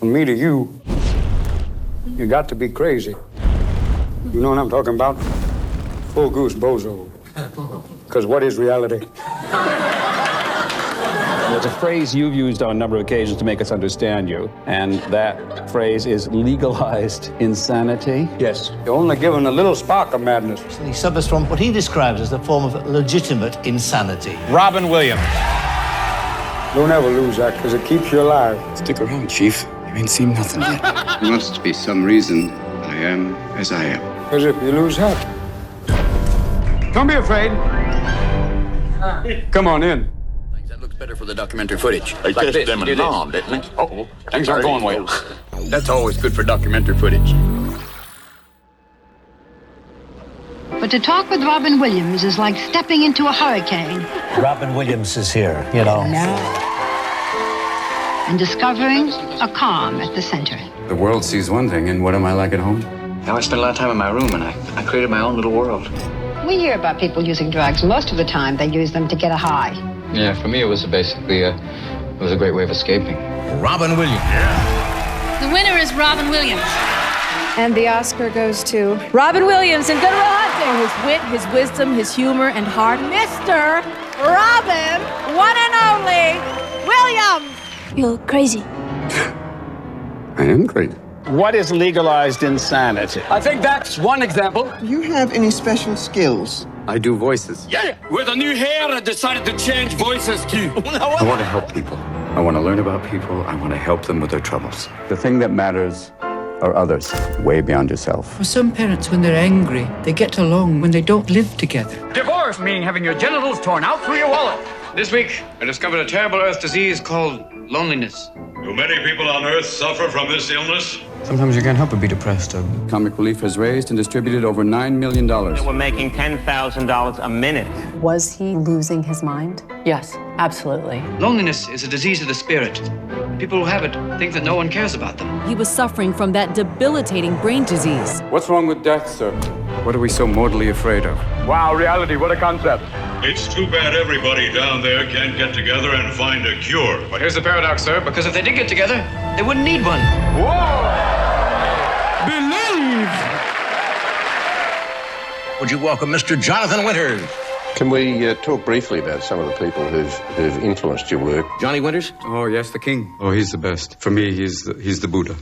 From me to you, you got to be crazy. You know what I'm talking about? Full goose bozo. Because what is reality? There's a phrase you've used on a number of occasions to make us understand you, and that phrase is legalized insanity. Yes. You're only given a little spark of madness. He suffers from what he describes as a form of legitimate insanity. Robin Williams. Don't ever lose that, because it keeps you alive. Stick around, Chief. You ain't seen nothing yet. There must be some reason I am as I am. Because if you lose that, don't be afraid. Come on in. That looks better for the documentary footage. They like kissed them and Mom, didn't they? Uh-oh. Things aren't going well. That's always good for documentary footage. But to talk with Robin Williams is like stepping into a hurricane. Robin Williams is here, you know. And discovering a calm at the center. The world sees one thing, and what am I like at home? Now I spend a lot of time in my room, and I created my own little world. We hear about people using drugs. Most of the time, they use them to get a high. Yeah, for me, it was basically a great way of escaping. Robin Williams. The winner is Robin Williams. And the Oscar goes to Robin Williams in Good Will Hunting. His wit, his wisdom, his humor, and heart. Mr. Robin, one and only, Williams. You're crazy. I am crazy. What is legalized insanity? I think that's one example. Do you have any special skills? I do voices. Yeah, with the new hair, I decided to change voices too. I want to help people. I want to learn about people. I want to help them with their troubles. The thing that matters are others, way beyond yourself. For some parents, when they're angry, they get along when they don't live together. Divorce meaning having your genitals torn out through your wallet. This week, I discovered a terrible Earth disease called loneliness. Do many people on Earth suffer from this illness? Sometimes you can't help but be depressed, Doug. Comic Relief has raised and distributed over $9 million. We're making $10,000 a minute. Was he losing his mind? Yes, absolutely. Loneliness is a disease of the spirit. People who have it think that no one cares about them. He was suffering from that debilitating brain disease. What's wrong with death, sir? What are we so mortally afraid of? Wow, reality, what a concept. It's too bad everybody down there can't get together and find a cure. Well, here's the paradox, sir, because if they did get together, they wouldn't need one. Whoa! Believe! Would you welcome Mr. Jonathan Winters? Can we talk briefly about some of the people who've influenced your work? Johnny Winters? Oh, yes, the king. Oh, he's the best. For me, he's the Buddha.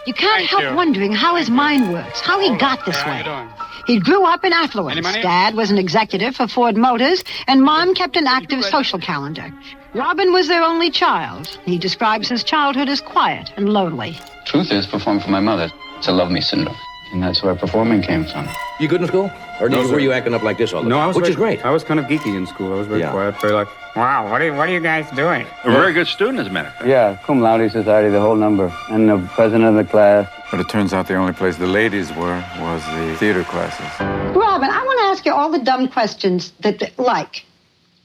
You can't help wondering how his mind works, how he got this way. He grew up in affluence. Dad was an executive for Ford Motors, and Mom kept an active social calendar. Robin was their only child. He describes his childhood as quiet and lonely. Truth is, performed for my mother. It's a love me syndrome. And that's where performing came from. You good in school? Or were you acting up like this all the time? No, I was Which is great. I was kind of geeky in school. I was very quiet, very like, Wow, what are you guys doing? A very good student, as a matter of fact. yeah, cum laude society, the whole number. And the president of the class. But it turns out the only place the ladies were was the theater classes. Robin, I want to ask you all the dumb questions like,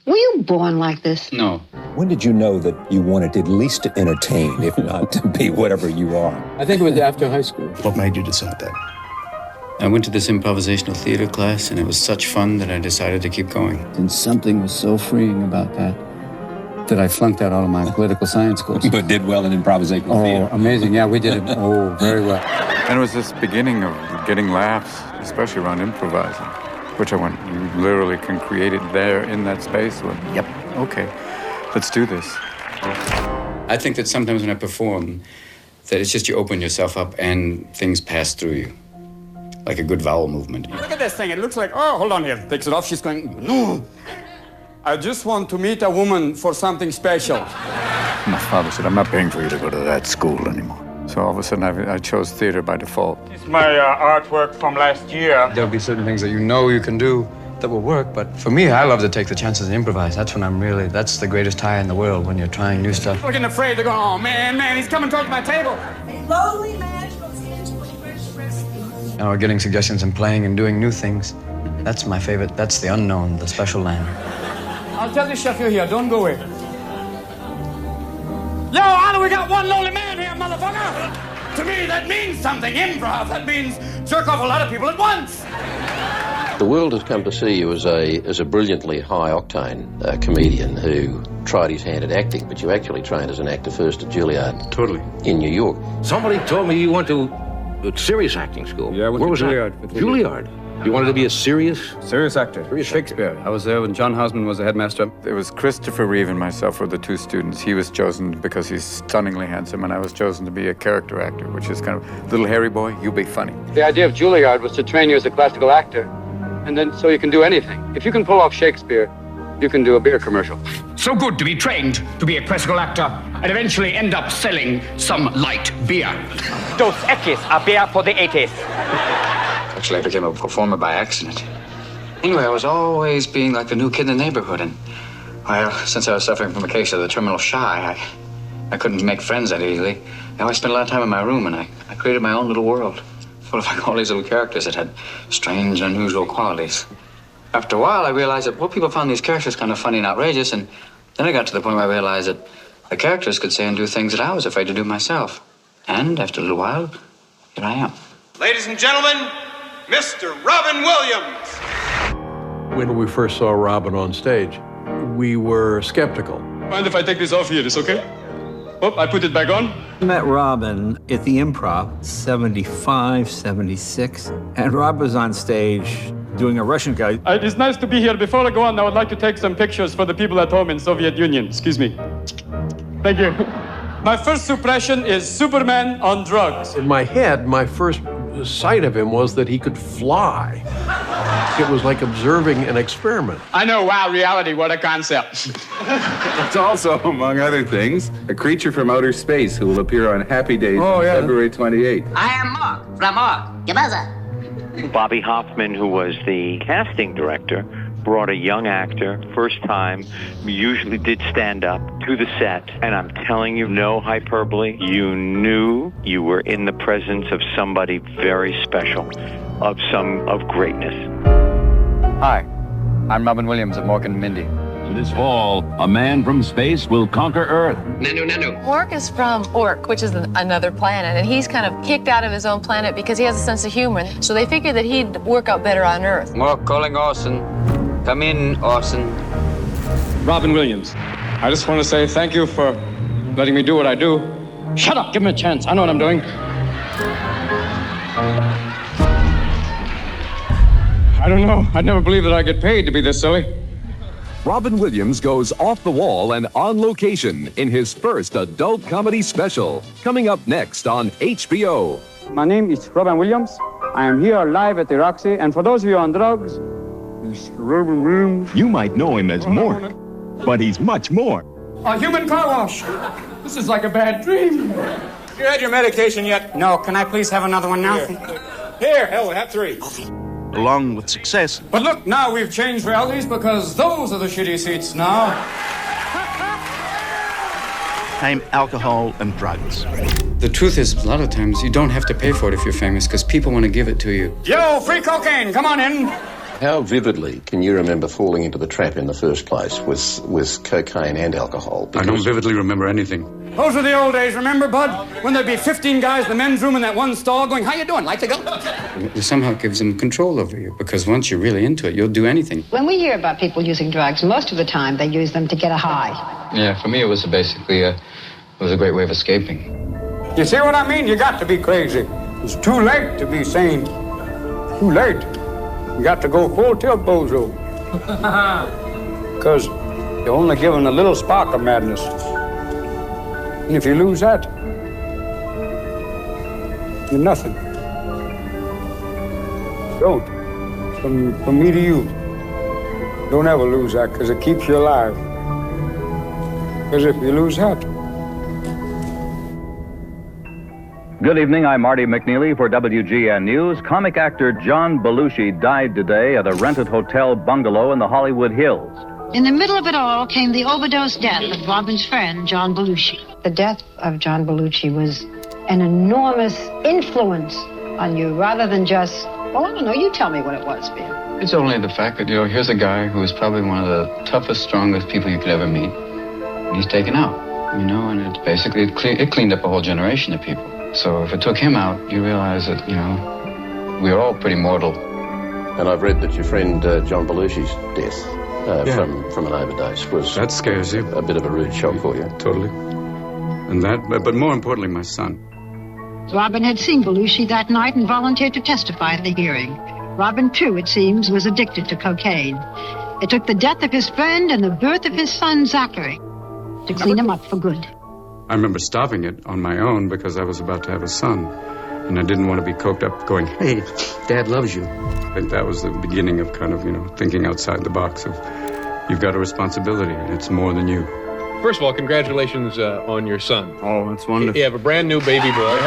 were you born like this? No. When did you know that you wanted at least to entertain, if not to be whatever you are? I think it was after high school. What made you decide that? I went to this improvisational theater class, and it was such fun that I decided to keep going. And something was so freeing about that I flunked out all of my political science courses. But did well in improvisational theater. Oh, amazing. Yeah, we did it. Oh, very well. And it was this beginning of getting laughs, especially around improvising, which I went, you literally can create it there in that space. Yep. Okay, let's do this. I think that sometimes when I perform, that it's just you open yourself up and things pass through you. Like a good vowel movement. Look at this thing. It looks like, oh, hold on here. Takes it off. She's going, no. I just want to meet a woman for something special. My father said, I'm not paying for you to go to that school anymore. So all of a sudden, I chose theater by default. It's my artwork from last year. There'll be certain things that you know you can do that will work, but for me, I love to take the chances and improvise. That's when that's the greatest high in the world, when you're trying new stuff. Looking afraid. They're going, oh, man, he's coming towards my table. A lonely man goes into a fresh recipe. Now we're getting suggestions and playing and doing new things. That's my favorite. That's the unknown, the special land. I'll tell the chef you're here. Don't go away. Yo, Anna, we got one lonely man here, motherfucker. To me, that means something. Improv. That means jerk off a lot of people at once. The world has come to see you as a brilliantly high-octane comedian who tried his hand at acting, but you actually trained as an actor first at Juilliard. Totally. In New York. Somebody told me you went to serious acting school. Yeah, I went Where to was Juilliard. that? Juilliard. You wanted to be a serious actor. Shakespeare. I was there when John Houseman was the headmaster. It was Christopher Reeve and myself were the two students. He was chosen because he's stunningly handsome, and I was chosen to be a character actor, which is kind of, little hairy boy, you be funny. The idea of Juilliard was to train you as a classical actor, and then so you can do anything. If you can pull off Shakespeare, you can do a beer commercial. So good to be trained to be a classical actor and eventually end up selling some light beer. Dos Equis, a beer for the 80s. Actually, I became a performer by accident. Anyway, I was always being like the new kid in the neighborhood, and well, since I was suffering from a case of the terminal shy, I couldn't make friends that easily. I always spent a lot of time in my room, and I created my own little world, full of like all these little characters that had strange, unusual qualities. After a while, I realized that, well, people found these characters kind of funny and outrageous, and then I got to the point where I realized that the characters could say and do things that I was afraid to do myself. And after a little while, here I am. Ladies and gentlemen, Mr. Robin Williams. When we first saw Robin on stage, we were skeptical. Mind if I take this off here? Is okay? Oh, I put it back on. I met Robin at the Improv, 75, 76, and Rob was on stage doing a Russian guy. It's nice to be here. Before I go on, I would like to take some pictures for the people at home in Soviet Union. Excuse me. Thank you. My first suppression is Superman on drugs. In my head, my first sight of him was that he could fly. It was like observing an experiment. I know, wow, reality, what a concept. It's also, among other things, a creature from outer space who will appear on Happy Days on February 28th. I am Mark from Mark. Yabaza. Bobby Hoffman, who was the casting director, brought a young actor, first time, usually did stand up to the set, and I'm telling you, no hyperbole, you knew you were in the presence of somebody very special, of greatness. Hi, I'm Robin Williams of Mork and Mindy. This fall, a man from space will conquer Earth. Nanu. Mork is from Ork, which is another planet, and he's kind of kicked out of his own planet because he has a sense of humor. So they figured that he'd work out better on Earth. Mork calling Orson. Come in, Orson. Robin Williams. I just want to say thank you for letting me do what I do. Shut up, give me a chance. I know what I'm doing. I don't know. I'd never believe that I get paid to be this silly. Robin Williams goes off the wall and on location in his first adult comedy special, coming up next on HBO. My name is Robin Williams. I am here live at the Roxy, and for those of you on drugs, it's Robin Williams. You might know him as Mork, but he's much more. A human car wash. This is like a bad dream. You had your medication yet? No, can I please have another one now? Here, hell, have 3. Along with success. But look, now we've changed realities because those are the shitty seats now. Came alcohol and drugs. The truth is, a lot of times, you don't have to pay for it if you're famous because people want to give it to you. Yo, free cocaine, come on in. How vividly can you remember falling into the trap in the first place with cocaine and alcohol? I don't vividly remember anything. Those were the old days, remember, Bud? When there'd be 15 guys in the men's room in that one stall going, how you doing, like to go? It somehow gives them control over you because once you're really into it, you'll do anything. When we hear about people using drugs, most of the time they use them to get a high. Yeah, for me it was basically it was a great way of escaping. You see what I mean? You got to be crazy. It's too late to be sane. Too late. You got to go full tilt, bozo. Because you're only given a little spark of madness. And if you lose that, you're nothing. Don't. From me to you. Don't ever lose that, because it keeps you alive. Because if you lose that... Good evening, I'm Marty McNeely for WGN News. Comic actor John Belushi died today at a rented hotel bungalow in the Hollywood Hills. In the middle of it all came the overdose death of Robin's friend, John Belushi. The death of John Belushi was an enormous influence on you, rather than just, well, I don't know, you tell me what it was, Ben. It's only the fact that, here's a guy who is probably one of the toughest, strongest people you could ever meet. And he's taken out, and it basically, it cleaned up a whole generation of people. So if it took him out, you realize that, we're all pretty mortal. And I've read that your friend John Belushi's death from an overdose was... That scares you. A bit of a rude shock for you. Totally. And that, but more importantly, my son. Robin had seen Belushi that night and volunteered to testify at the hearing. Robin, too, it seems, was addicted to cocaine. It took the death of his friend and the birth of his son, Zachary, to clean him up for good. I remember stopping it on my own because I was about to have a son. And I didn't want to be coked up going, hey, Dad loves you. I think that was the beginning of kind of, thinking outside the box of you've got a responsibility and it's more than you. First of all, congratulations on your son. Oh, that's wonderful. You have a brand new baby boy.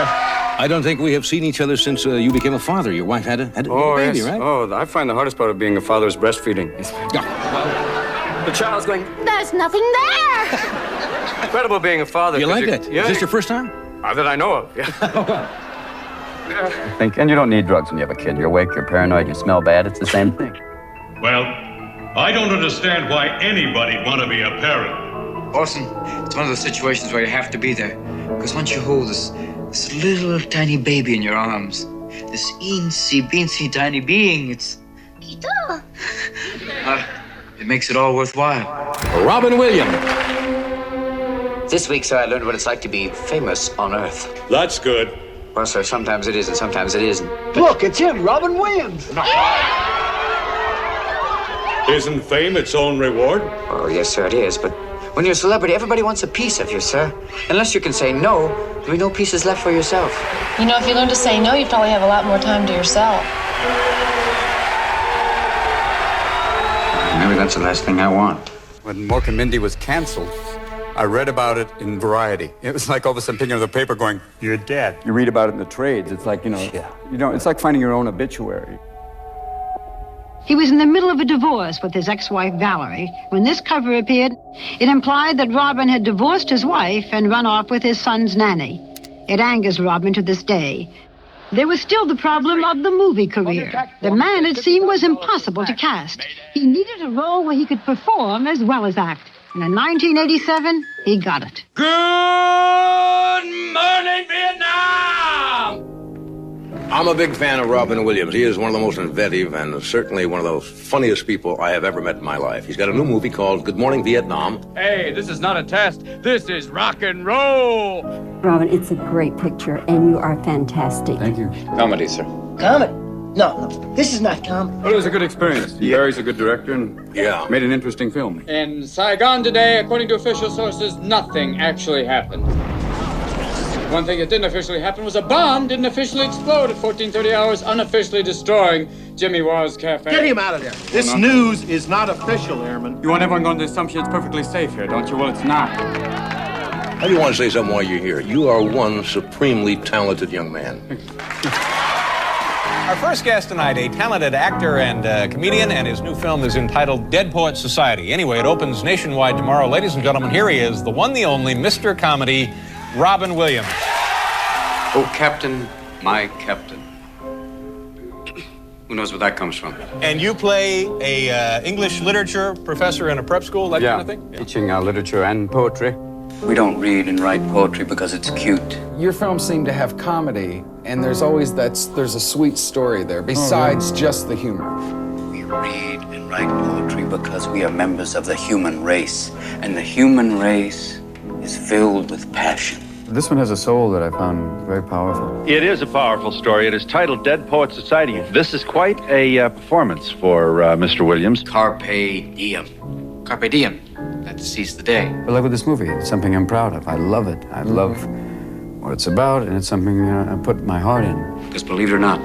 I don't think we have seen each other since you became a father. Your wife had a baby, right? Oh, I find the hardest part of being a father is breastfeeding. The child's going, There's nothing there. incredible being a father. You like it? Yeah. Is this your first time? That I know of, yeah. And you don't need drugs when you have a kid. You're awake, you're paranoid, you smell bad. It's the same thing. Well, I don't understand why anybody'd want to be a parent. Orson, it's one of those situations where you have to be there. Because once you hold this little tiny baby in your arms, this eensy-beensy tiny being, it makes it all worthwhile. Robin Williams. This week, sir, I learned what it's like to be famous on Earth. That's good. Well, sir, sometimes it is and sometimes it isn't. Look, it's him, Robin Williams. Isn't fame its own reward? Oh, yes, sir, it is. But when you're a celebrity, everybody wants a piece of you, sir. Unless you can say no, there'll be no pieces left for yourself. You know, if you learn to say no, you probably have a lot more time to yourself. Maybe that's the last thing I want. When Mork and Mindy was canceled, I read about it in Variety. It was like all of a sudden picking up the paper going, you're dead. You read about it in the trades. It's like, it's like finding your own obituary. He was in the middle of a divorce with his ex-wife, Valerie. When this cover appeared, it implied that Robin had divorced his wife and run off with his son's nanny. It angers Robin to this day. There was still the problem of the movie career. The man, it seemed, was impossible to cast. He needed a role where he could perform as well as act. And in 1987, he got it. Good morning, Vietnam! I'm a big fan of Robin Williams. He is one of the most inventive and certainly one of the funniest people I have ever met in my life. He's got a new movie called Good Morning, Vietnam. Hey, this is not a test. This is rock and roll. Robin, it's a great picture, and you are fantastic. Thank you. Comedy, sir. Comedy? No, this is not comedy. Well, it was a good experience. Barry's a good director and made an interesting film. In Saigon today, according to official sources, nothing actually happened. One thing that didn't officially happen was a bomb didn't officially explode at 14:30 hours, unofficially destroying Jimmy Waugh's Cafe. Get him out of there. This news is not official, Airman. You want everyone going to the assumption it's perfectly safe here, don't you? Well, it's not. I do want to say something while you're here. You are one supremely talented young man. Our first guest tonight, a talented actor and comedian, and his new film is entitled Dead Poets Society. Anyway, it opens nationwide tomorrow. Ladies and gentlemen, here he is, the one, the only, Mr. Comedy, Robin Williams. Oh, Captain, my Captain. Who knows where that comes from? And you play a English literature professor in a prep school, that kind of thing? Yeah, teaching literature and poetry. We don't read and write poetry because it's cute. Your films seem to have comedy, and there's always there's a sweet story there, besides just the humor. We read and write poetry because we are members of the human race, and the human race is filled with passion. This one has a soul that I found very powerful. It is a powerful story. It is titled Dead Poets Society. This is quite a performance for Mr. Williams. Carpe diem. Carpe diem. That seize the day. But like with this movie, it's something I'm proud of. I love it. I love what it's about, and it's something I put my heart in. Because believe it or not,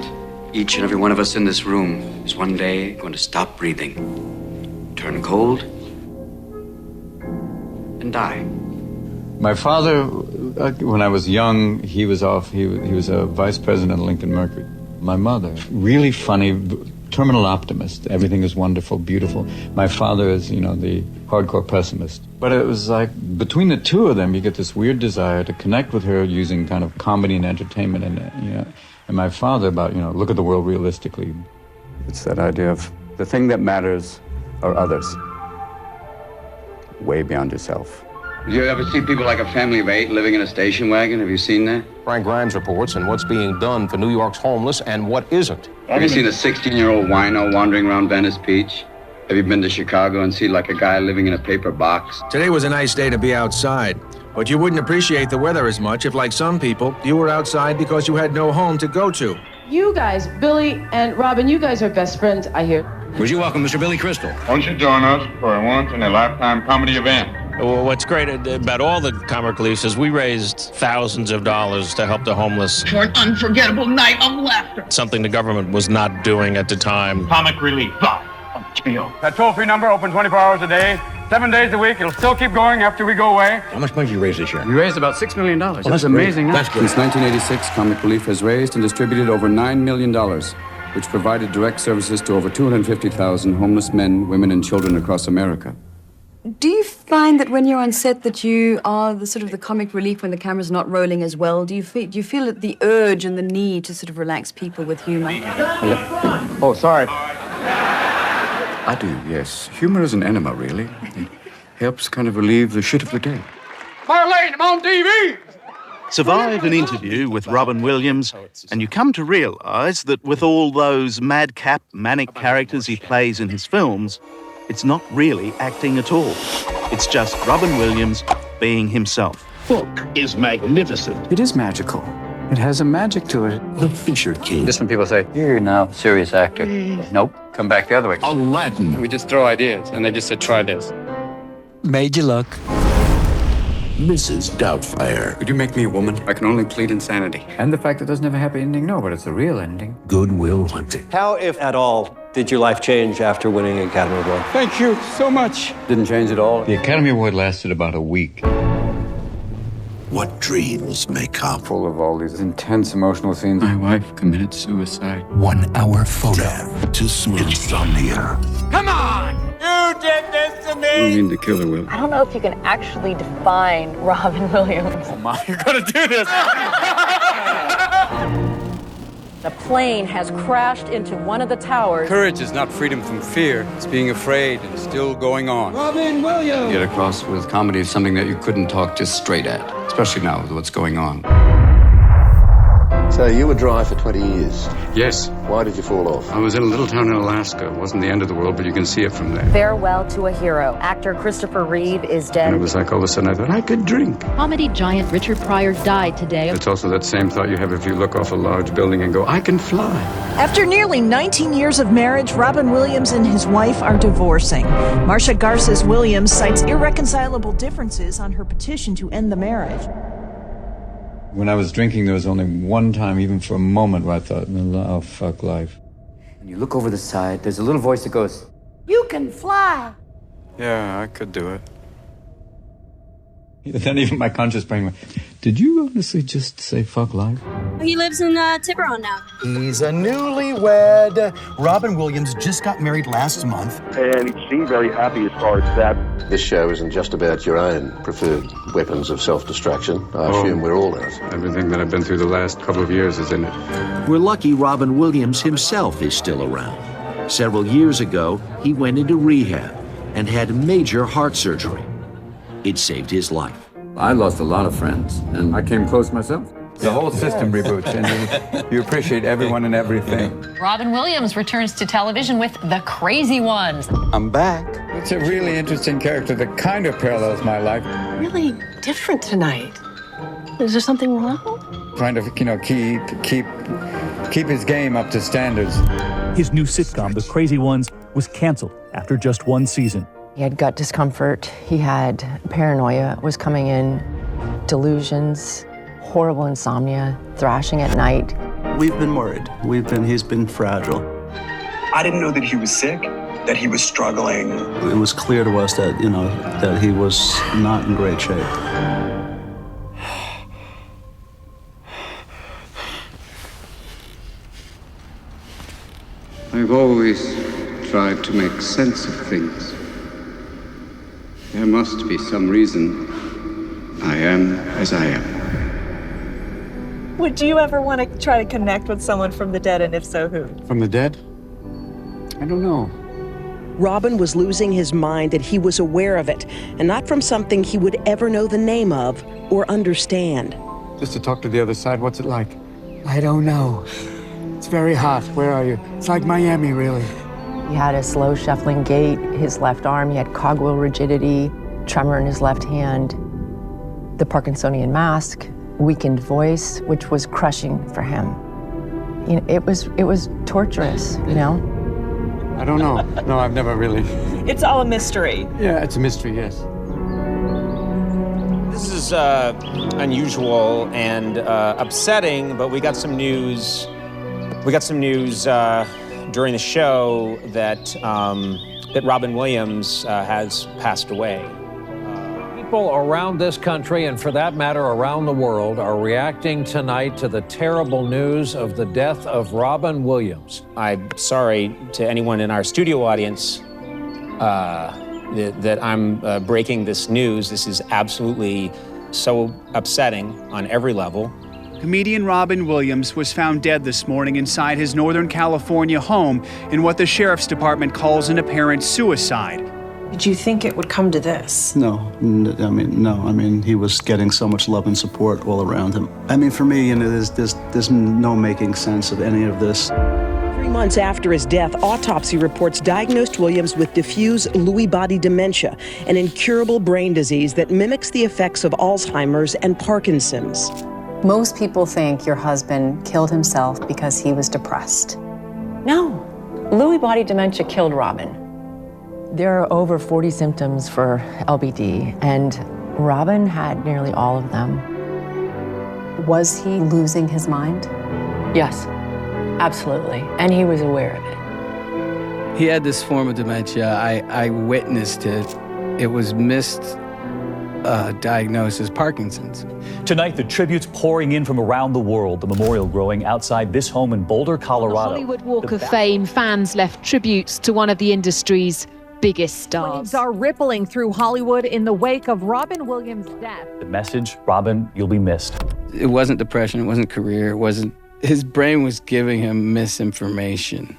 each and every one of us in this room is one day going to stop breathing, turn cold, and die. My father, when I was young, he was a vice president of Lincoln Mercury. My mother, really funny, terminal optimist. Everything is wonderful, beautiful. My father is, the hardcore pessimist. But it was like, between the two of them, you get this weird desire to connect with her using kind of comedy and entertainment. And my father about, look at the world realistically. It's that idea of the thing that matters are others. Way beyond yourself. You ever see people like a family of 8 living in a station wagon? Have you seen that? Frank Grimes reports on what's being done for New York's homeless and what isn't. Have you seen a 16-year-old wino wandering around Venice Beach? Have you been to Chicago and seen like a guy living in a paper box? Today was a nice day to be outside, but you wouldn't appreciate the weather as much if, like some people, you were outside because you had no home to go to. You guys, Billy and Robin, you guys are best friends, I hear. Would you welcome Mr. Billy Crystal? Won't you join us for a once-in-a-lifetime comedy event? Well, what's great about all the comic reliefs is we raised thousands of dollars to help the homeless. For an unforgettable night of laughter. Something the government was not doing at the time. Comic Relief Live on HBO. That toll-free number open 24 hours a day, 7 days a week. It'll still keep going after we go away. How much money did you raise this year? We raised about $6 million. That's amazing. Since 1986, Comic Relief has raised and distributed over $9 million, which provided direct services to over 250,000 homeless men, women, and children across America. Do you find that when you're on set that you are the sort of the comic relief when the camera's not rolling as well? Do you feel the urge and the need to sort of relax people with humor? Oh, sorry. I do, yes. Humor is an enema, really. It helps kind of relieve the shit of the day. Marlene, I'm on TV! Survive an interview with Robin Williams, and you come to realise that with all those madcap, manic characters he plays in his films, it's not really acting at all. It's just Robin Williams being himself. Book is magnificent. It is magical. It has a magic to it. The Fisher King. Just when people say, you're now a serious actor. Nope, come back the other way. Aladdin. We just throw ideas, and they just said, try this. Made you look. Mrs. Doubtfire. Could you make me a woman? I can only plead insanity. And the fact that it doesn't have a happy ending, no, but it's a real ending. Good Will Hunting. How, if at all, did your life change after winning an Academy Award? Thank you so much. Didn't change at all. The Academy Award lasted about a week. What dreams may come. Full of all these intense emotional scenes. My wife committed suicide. 1 hour photo to smooth insomnia. Come on! You did this to me! I don't mean to kill her, Will. I don't know if you can actually define Robin Williams. Oh, Mom, you're gonna do this! The plane has crashed into one of the towers. Courage is not freedom from fear. It's being afraid and still going on. Robin Williams! Get across with comedy is something that you couldn't talk just straight at, especially now with what's going on. So you were dry for 20 years. Yes. Why did you fall off? I was in a little town in Alaska. It wasn't the end of the world, but you can see it from there. Farewell to a hero. Actor Christopher Reeve is dead. And it was like all of a sudden I thought, I could drink. Comedy giant Richard Pryor died today. It's also that same thought you have if you look off a large building and go, I can fly. After nearly 19 years of marriage, Robin Williams and his wife are divorcing. Marcia Garces Williams cites irreconcilable differences on her petition to end the marriage. When I was drinking, there was only one time, even for a moment, where I thought, oh, fuck life. When you look over the side, there's a little voice that goes, You can fly. Yeah, I could do it. Then even my conscious brain went, did you honestly just say fuck life? He lives in Tiburon now. He's a newlywed. Robin Williams just got married last month. And he seemed very happy as far as that. This show isn't just about your own preferred weapons of self-destruction. I assume we're all in it. Everything that I've been through the last couple of years is in it. We're lucky Robin Williams himself is still around. Several years ago, he went into rehab and had major heart surgery. It saved his life. I lost a lot of friends, and I came close myself. The whole system reboots, and you appreciate everyone and everything. Robin Williams returns to television with The Crazy Ones. I'm back. It's a really interesting character that kind of parallels my life. Really different tonight. Is there something wrong? Trying to, keep his game up to standards. His new sitcom, The Crazy Ones, was canceled after just 1 season. He had gut discomfort. He had paranoia was coming in, delusions, horrible insomnia, thrashing at night. We've been worried. He's been fragile. I didn't know that he was sick, that he was struggling. It was clear to us that, that he was not in great shape. I've always tried to make sense of things. There must be some reason I am as I am. Would you ever want to try to connect with someone from the dead, and if so, who? From the dead? I don't know. Robin was losing his mind, that he was aware of it, and not from something he would ever know the name of or understand. Just to talk to the other side, what's it like? I don't know. It's very hot. Where are you? It's like Miami, really. He had a slow shuffling gait, his left arm, he had cogwheel rigidity, tremor in his left hand, the Parkinsonian mask, weakened voice, which was crushing for him. You know, it was torturous, you know? I don't know. No, I've never really. It's all a mystery. Yeah, it's a mystery, yes. This is unusual and upsetting, but we got some news. During the show that Robin Williams has passed away. People around this country, and for that matter, around the world, are reacting tonight to the terrible news of the death of Robin Williams. I'm sorry to anyone in our studio audience that I'm breaking this news. This is absolutely so upsetting on every level. Comedian Robin Williams was found dead this morning inside his Northern California home in what the Sheriff's Department calls an apparent suicide. Did you think it would come to this? No. I mean, he was getting so much love and support all around him. I mean, for me, you know, there's no making sense of any of this. 3 months after his death, autopsy reports diagnosed Williams with diffuse Lewy body dementia, an incurable brain disease that mimics the effects of Alzheimer's and Parkinson's. Most people think your husband killed himself because he was depressed. No, Lewy body dementia killed Robin. There are over 40 symptoms for LBD, and Robin had nearly all of them. Was he losing his mind? Yes, absolutely, and he was aware of it. He had this form of dementia. I witnessed it. It was diagnosed as Parkinson's. Tonight, the tributes pouring in from around the world, the memorial growing outside this home in Boulder, Colorado. On the Hollywood Walk of Fame, fans left tributes to one of the industry's biggest stars. Waves are rippling through Hollywood in the wake of Robin Williams' death. The message, Robin, you'll be missed. It wasn't depression, it wasn't career, it wasn't... His brain was giving him misinformation,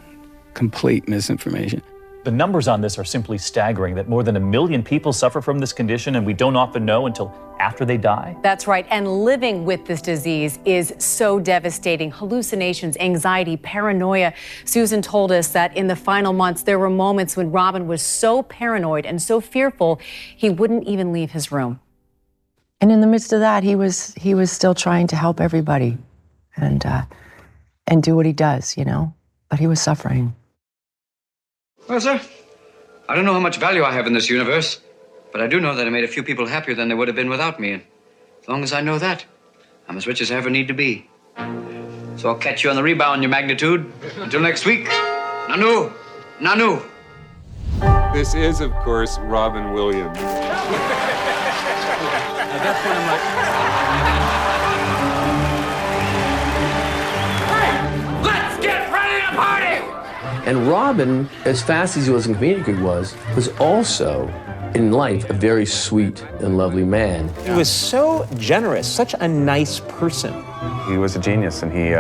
complete misinformation. The numbers on this are simply staggering, that more than 1 million people suffer from this condition, and we don't often know until after they die. That's right, and living with this disease is so devastating. Hallucinations, anxiety, paranoia. Susan told us that in the final months, there were moments when Robin was so paranoid and so fearful, he wouldn't even leave his room. And in the midst of that, he was still trying to help everybody and do what he does, you know, but he was suffering. Well, sir, I don't know how much value I have in this universe, but I do know that I made a few people happier than they would have been without me. And as long as I know that, I'm as rich as I ever need to be. So I'll catch you on the rebound, your magnitude. Until next week, Nanu, Nanu. This is, of course, Robin Williams. That's one of my... And Robin, as fast as he was in comedic was also, in life, a very sweet and lovely man. He was so generous, such a nice person. He was a genius, and he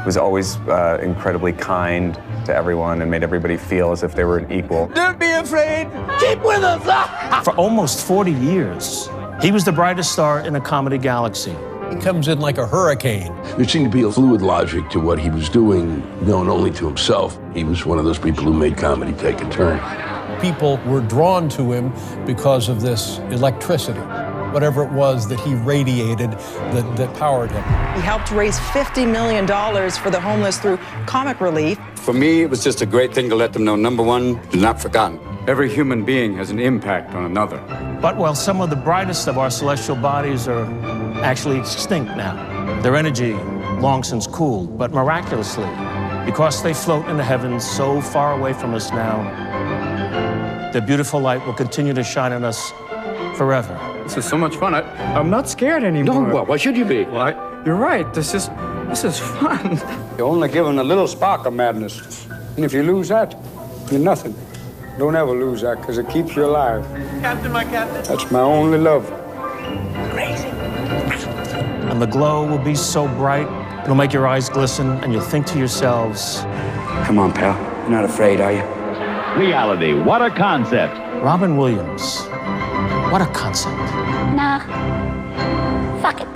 was always incredibly kind to everyone and made everybody feel as if they were an equal. Don't be afraid. Keep with us. For almost 40 years, he was the brightest star in a comedy galaxy. He comes in like a hurricane. There seemed to be a fluid logic to what he was doing, known only to himself. He was one of those people who made comedy take a turn. People were drawn to him because of this electricity, whatever it was that he radiated that powered him. He helped raise $50 million for the homeless through comic relief. For me, it was just a great thing to let them know, number one, they're not forgotten. Every human being has an impact on another. But while some of the brightest of our celestial bodies are actually extinct now, their energy long since cooled, but miraculously, because they float in the heavens so far away from us now, their beautiful light will continue to shine on us forever. This is so much fun. I'm not scared anymore. No, well, why should you be? Well, you're right. This is fun. You're only given a little spark of madness. And if you lose that, you're nothing. Don't ever lose that, because it keeps you alive. Captain, my captain. That's my only love. Crazy. And the glow will be so bright, it'll make your eyes glisten, and you'll think to yourselves, come on, pal. You're not afraid, are you? reality. What a concept. Robin Williams. What a concept. Nah. Fuck it.